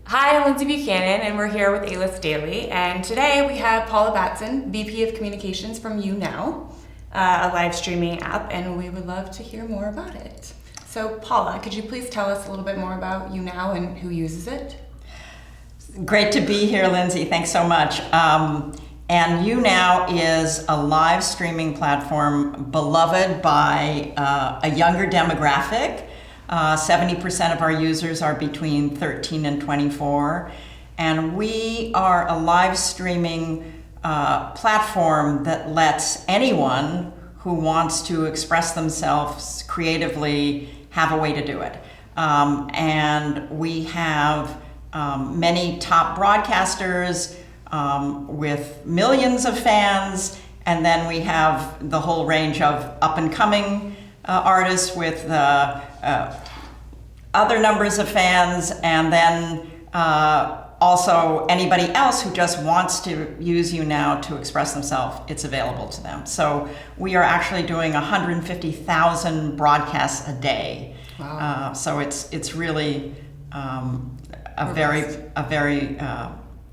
Hi, I'm Lindsey Buchanan, and we're here with AList Daily. And today we have Paula Batson, VP of Communications from YouNow, a live streaming app, and we would love to hear more about it. So, Paula, could you please tell us a little bit more about YouNow and who uses it? Great to be here, Lindsey. Thanks so much. And YouNow is a live streaming platform beloved by a younger demographic. 70% of our users are between 13 and 24. And we are a live streaming platform that lets anyone who wants to express themselves creatively have a way to do it. And we have many top broadcasters with millions of fans, and then we have the whole range of up-and-coming artists with other numbers of fans, and then also anybody else who just wants to use YouNow to express themselves, it's available to them. So we are actually doing 150,000 broadcasts a day. Wow. So it's really a very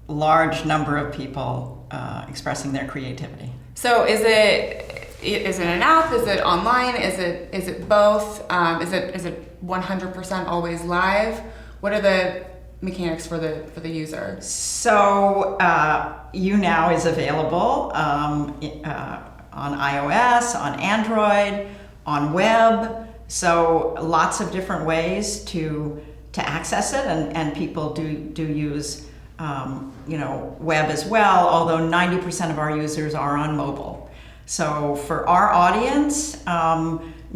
large number of people expressing their creativity. So is it an app? Is it online? Is it both? Is it 100% always live? What are the mechanics for the user? So YouNow is available on iOS, on Android, on web. So lots of different ways to access it, and people do use web as well. Although 90% of our users are on mobile. So for our audience,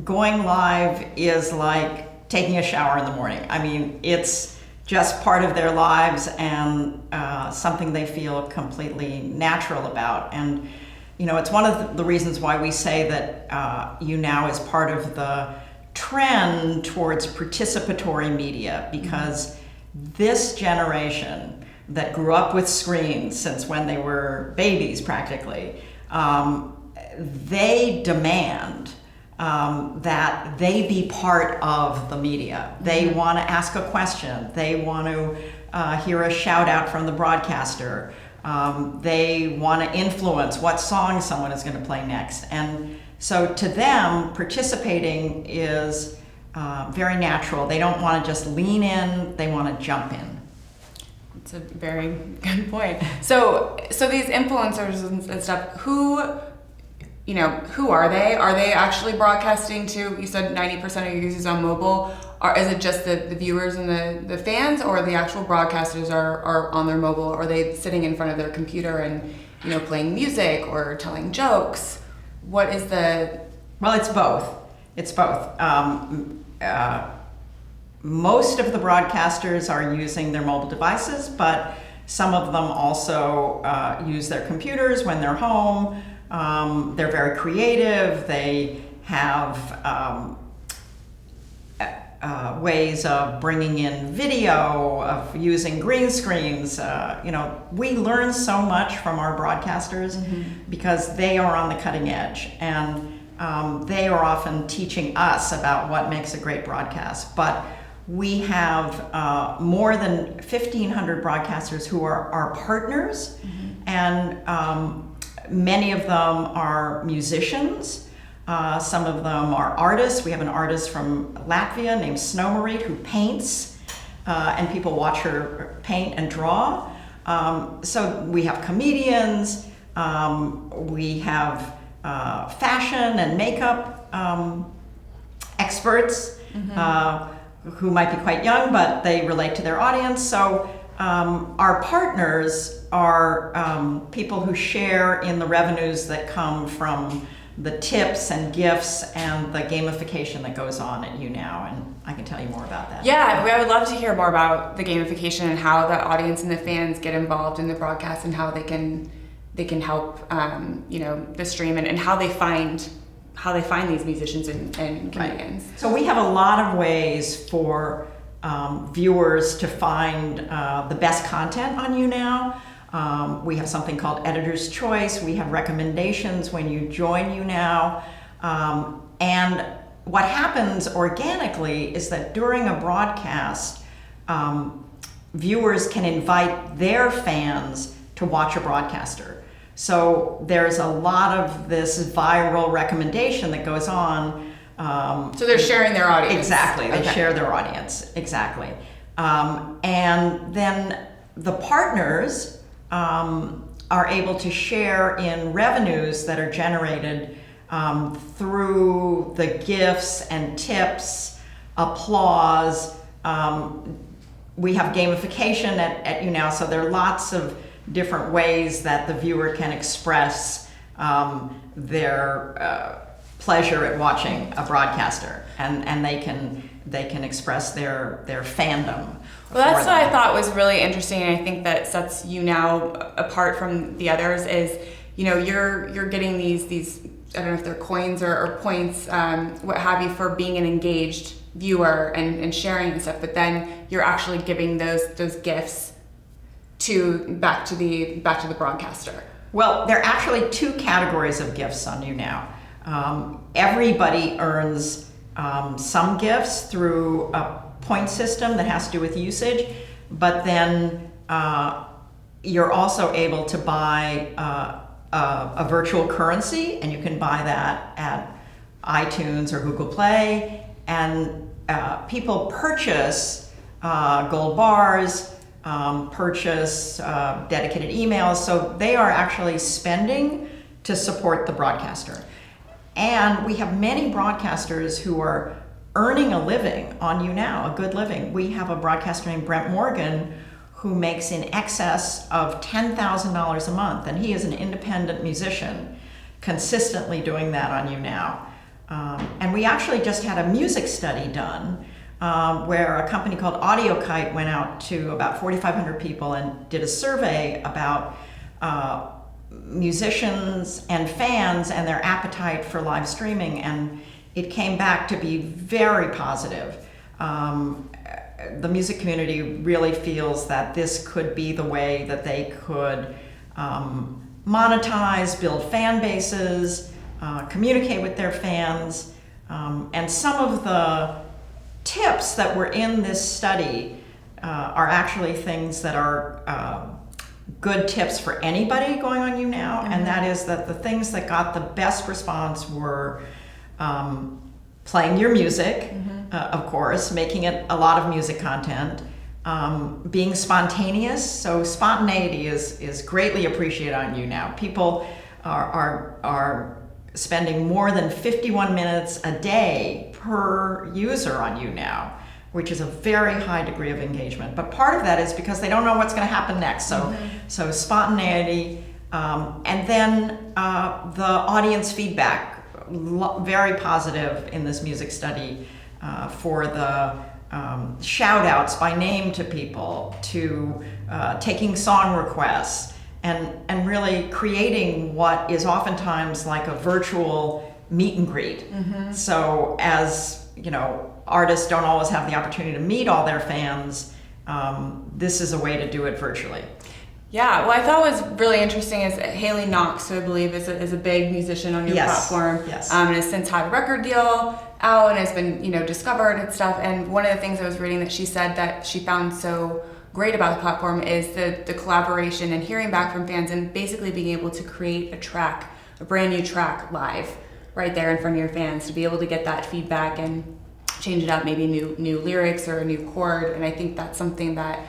going live is like taking a shower in the morning. I mean, it's just part of their lives and something they feel completely natural about. And it's one of the reasons why we say that YouNow is part of the trend towards participatory media, because this generation that grew up with screens since when they were babies practically, they demand that they be part of the media. They want to ask a question. They want to hear a shout out from the broadcaster. They want to influence what song someone is going to play next. And so to them, participating is very natural. They don't want to just lean in, they want to jump in. That's a very good point. So these influencers and stuff, who are they? Are they actually broadcasting to, you said 90% of your users on mobile, or is it just the viewers and the fans, or the actual broadcasters are on their mobile? Or are they sitting in front of their computer and playing music or telling jokes? What is the... Well, it's both. It's both. Most of the broadcasters are using their mobile devices, but some of them also use their computers when they're home. They're very creative. They have ways of bringing in video, of using green screens. We learn so much from our broadcasters because they are on the cutting edge, and they are often teaching us about what makes a great broadcast. But we have more than 1,500 broadcasters who are our partners, and many of them are musicians. Some of them are artists. We have an artist from Latvia named Snow Marie who paints, and people watch her paint and draw. So we have comedians. We have fashion and makeup experts who might be quite young, but they relate to their audience. So our partners are people who share in the revenues that come from the tips and gifts and the gamification that goes on at YouNow, and I can tell you more about that. Yeah, I would love to hear more about the gamification and how the audience and the fans get involved in the broadcast, and how they can help the stream, and how they find these musicians and comedians. Right. So we have a lot of ways for viewers to find the best content on YouNow. We have something called Editor's Choice. We have recommendations when you join YouNow. And what happens organically is that during a broadcast, viewers can invite their fans to watch a broadcaster. So there's a lot of this viral recommendation that goes on. So they're sharing their audience. Exactly, they Okay. share their audience, exactly. And then the partners are able to share in revenues that are generated through the gifts and tips, applause. We have gamification at YouNow, so there are lots of different ways that the viewer can express their pleasure at watching a broadcaster, and they can express their fandom. Well, that's for what I them. thought was really interesting, and I think that sets YouNow apart from the others. Is you're getting these I don't know if they're coins or points, what have you, for being an engaged viewer and sharing and stuff. But then you're actually giving those gifts back to the broadcaster. Well, there are actually two categories of gifts on YouNow. Everybody earns some gifts through a point system that has to do with usage, but then you're also able to buy a virtual currency, and you can buy that at iTunes or Google Play, and people purchase gold bars, purchase dedicated emails, so they are actually spending to support the broadcaster. And we have many broadcasters who are earning a living on YouNow, a good living. We have a broadcaster named Brent Morgan who makes in excess of $10,000 a month, and he is an independent musician, consistently doing that on YouNow. And we actually just had a music study done where a company called AudioKite went out to about 4,500 people and did a survey about musicians and fans and their appetite for live streaming, and it came back to be very positive. The music community really feels that this could be the way that they could monetize, build fan bases, communicate with their fans, and some of the tips that were in this study are actually things that are good tips for anybody going on YouNow, and that is that the things that got the best response were playing your music, of course, making it a lot of music content, being spontaneous. So spontaneity is greatly appreciated on YouNow. People are spending more than 51 minutes a day per user on YouNow, which is a very high degree of engagement. But part of that is because they don't know what's going to happen next. So spontaneity, and then the audience feedback, very positive in this music study for the shout outs by name to people, to taking song requests, and really creating what is oftentimes like a virtual meet and greet. So as you know, artists don't always have the opportunity to meet all their fans. This is a way to do it virtually. Yeah, well, I thought what was really interesting is Haley Knox, who I believe is a big musician on your platform, and has since had a record deal out and has been discovered and stuff. And one of the things I was reading that she said that she found so great about the platform is the collaboration and hearing back from fans and basically being able to create a brand new track live right there in front of your fans, to be able to get that feedback and change it up, maybe new lyrics or a new chord. And I think that's something that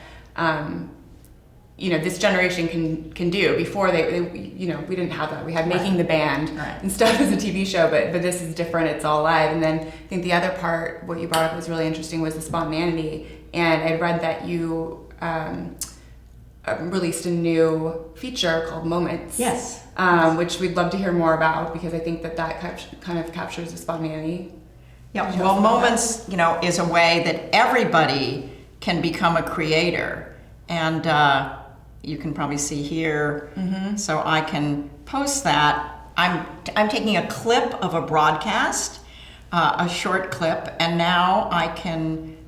this generation can do. Before they we didn't have that. We had Making the Band and stuff as a TV show, but this is different. It's all live. And then I think the other part, what you brought up was really interesting, was the spontaneity. And I read that you released a new feature called Moments. Yes. Which we'd love to hear more about, because I think that kind of captures the spontaneity. Yeah. Well, Moments, is a way that everybody can become a creator, and you can probably see here. So I can post that. I'm taking a clip of a broadcast, a short clip, and now I can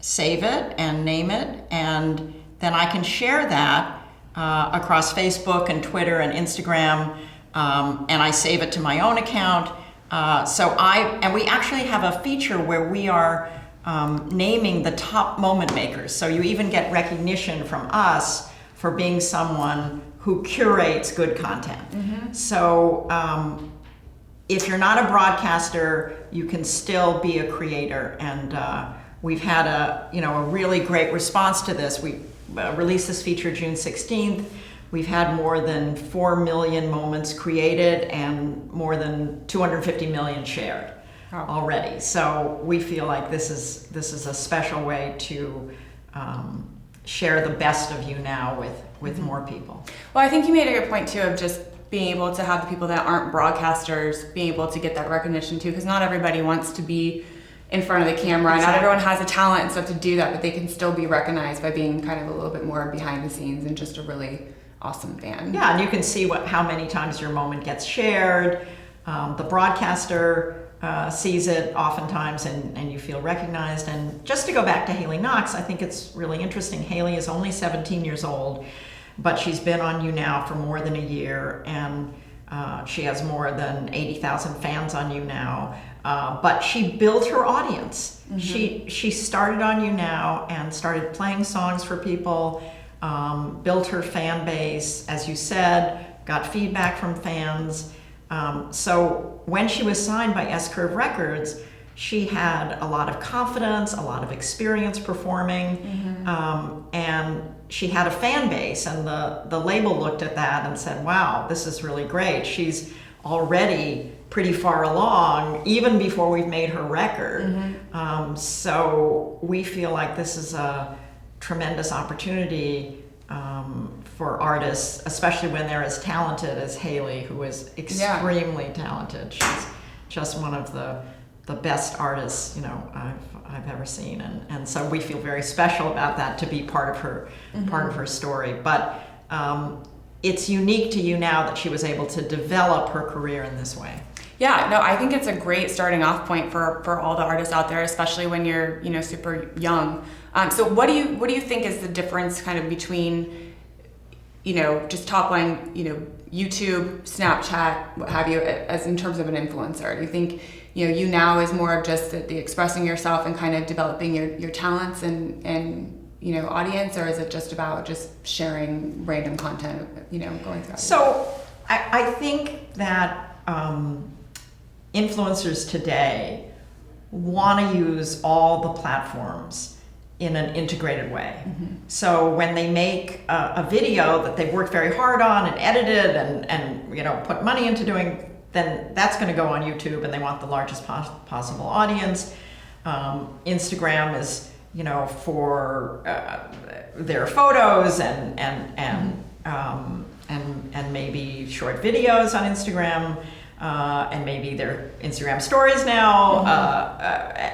save it and name it, and then I can share that across Facebook and Twitter and Instagram, and I save it to my own account. And we actually have a feature where we are naming the top moment makers. So you even get recognition from us for being someone who curates good content. So if you're not a broadcaster, you can still be a creator. And we've had a really great response to this. We released this feature June 16th. We've had more than 4 million moments created and more than 250 million shared already. So we feel like this is a special way to share the best of YouNow with more people. Well, I think you made a good point too of just being able to have the people that aren't broadcasters being able to get that recognition too, because not everybody wants to be in front of the camera. Exactly. Not everyone has the talent and stuff to do that, but they can still be recognized by being kind of a little bit more behind the scenes and just a really awesome fan. Yeah, and you can see how many times your moment gets shared. The broadcaster sees it oftentimes and you feel recognized. And just to go back to Haley Knox, I think it's really interesting. Haley is only 17 years old, but she's been on YouNow for more than a year, and she has more than 80,000 fans on YouNow. But she built her audience. She started on YouNow and started playing songs for people, built her fan base, as you said, got feedback from fans. So when she was signed by S-Curve Records, she had a lot of confidence, a lot of experience performing, and she had a fan base, and the label looked at that and said, wow, this is really great. She's already pretty far along, even before we've made her record. So we feel like this is a tremendous opportunity for artists, especially when they're as talented as Haley, who is extremely talented. She's just one of the best artists I've ever seen, and so we feel very special about that, to be part of her story. But it's unique to YouNow that she was able to develop her career in this way. Yeah, no, I think it's a great starting off point for all the artists out there, especially when you're super young. So what do you think is the difference kind of between just top line YouTube, Snapchat, what have you, as in terms of an influencer? Do you think YouNow is more of just the expressing yourself and kind of developing your talents and audience, or is it just about just sharing random content going through? So I think that influencers today want to use all the platforms in an integrated way. So when they make a video that they've worked very hard on and edited and put money into doing, then that's going to go on YouTube, and they want the largest possible audience. Instagram is for their photos and maybe short videos on Instagram. And maybe their Instagram stories now,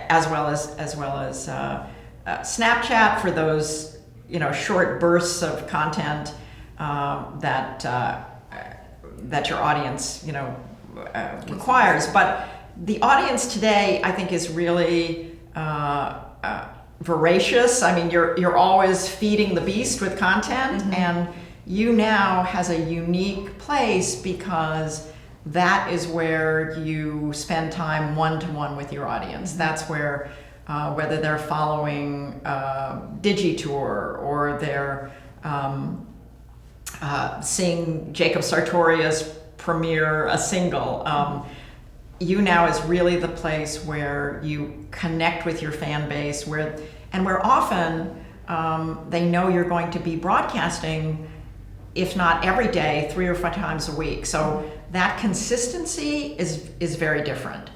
as well as Snapchat for those short bursts of content that your audience requires. But the audience today, I think, is really voracious. I mean, you're always feeding the beast with content, and YouNow has a unique place because that is where you spend time one-to-one with your audience. That's where, whether they're following Digitour or they're seeing Jacob Sartorius premiere a single, YouNow is really the place where you connect with your fan base, where often they know you're going to be broadcasting, if not every day, 3 or 4 times a week. So that consistency is very different.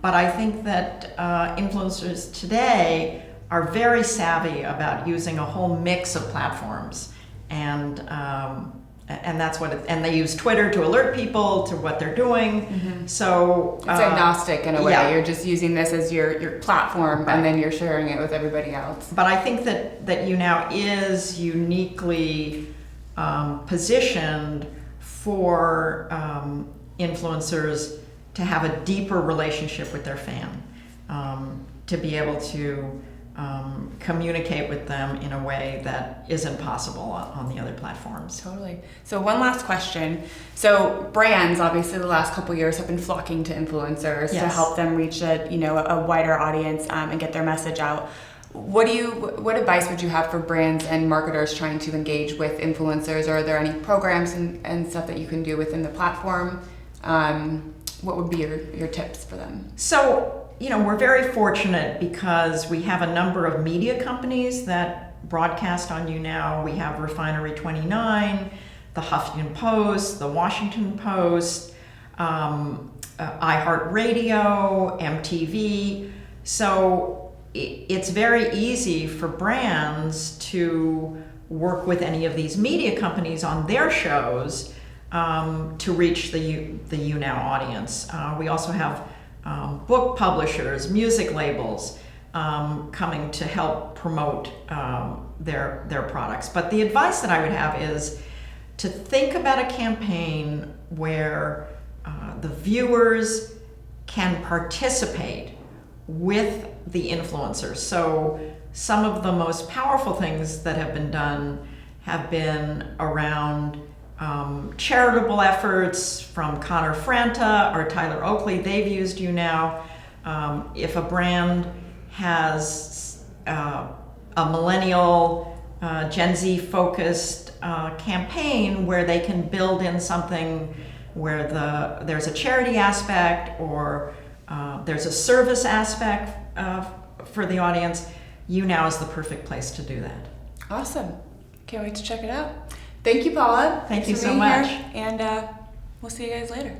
But I think that influencers today are very savvy about using a whole mix of platforms, and that's what and they use Twitter to alert people to what they're doing. So it's agnostic in a way. You're just using this as your platform, and then you're sharing it with everybody else. But I think that YouNow is uniquely positioned for influencers to have a deeper relationship with their fan, to be able to communicate with them in a way that isn't possible on the other platforms. Totally. So one last question. So brands, obviously, the last couple of years have been flocking to influencers to Yes. help them reach a wider audience and get their message out. What advice would you have for brands and marketers trying to engage with influencers? Are there any programs and stuff that you can do within the platform? What would be your tips for them? So, we're very fortunate because we have a number of media companies that broadcast on YouNow. We have Refinery 29, the Huffington Post, the Washington Post, iHeartRadio, MTV. So it's very easy for brands to work with any of these media companies on their shows to reach the YouNow audience. We also have book publishers, music labels coming to help promote their products. But the advice that I would have is to think about a campaign where the viewers can participate with the influencers. So some of the most powerful things that have been done have been around charitable efforts from Connor Franta or Tyler Oakley. They've used YouNow. If a brand has a millennial, Gen Z focused campaign where they can build in something where there's a charity aspect or there's a service aspect for the audience, YouNow is the perfect place to do that. Awesome. Can't wait to check it out. Thank you, Paula. Thank you Thanks for so being much. here, and we'll see you guys later.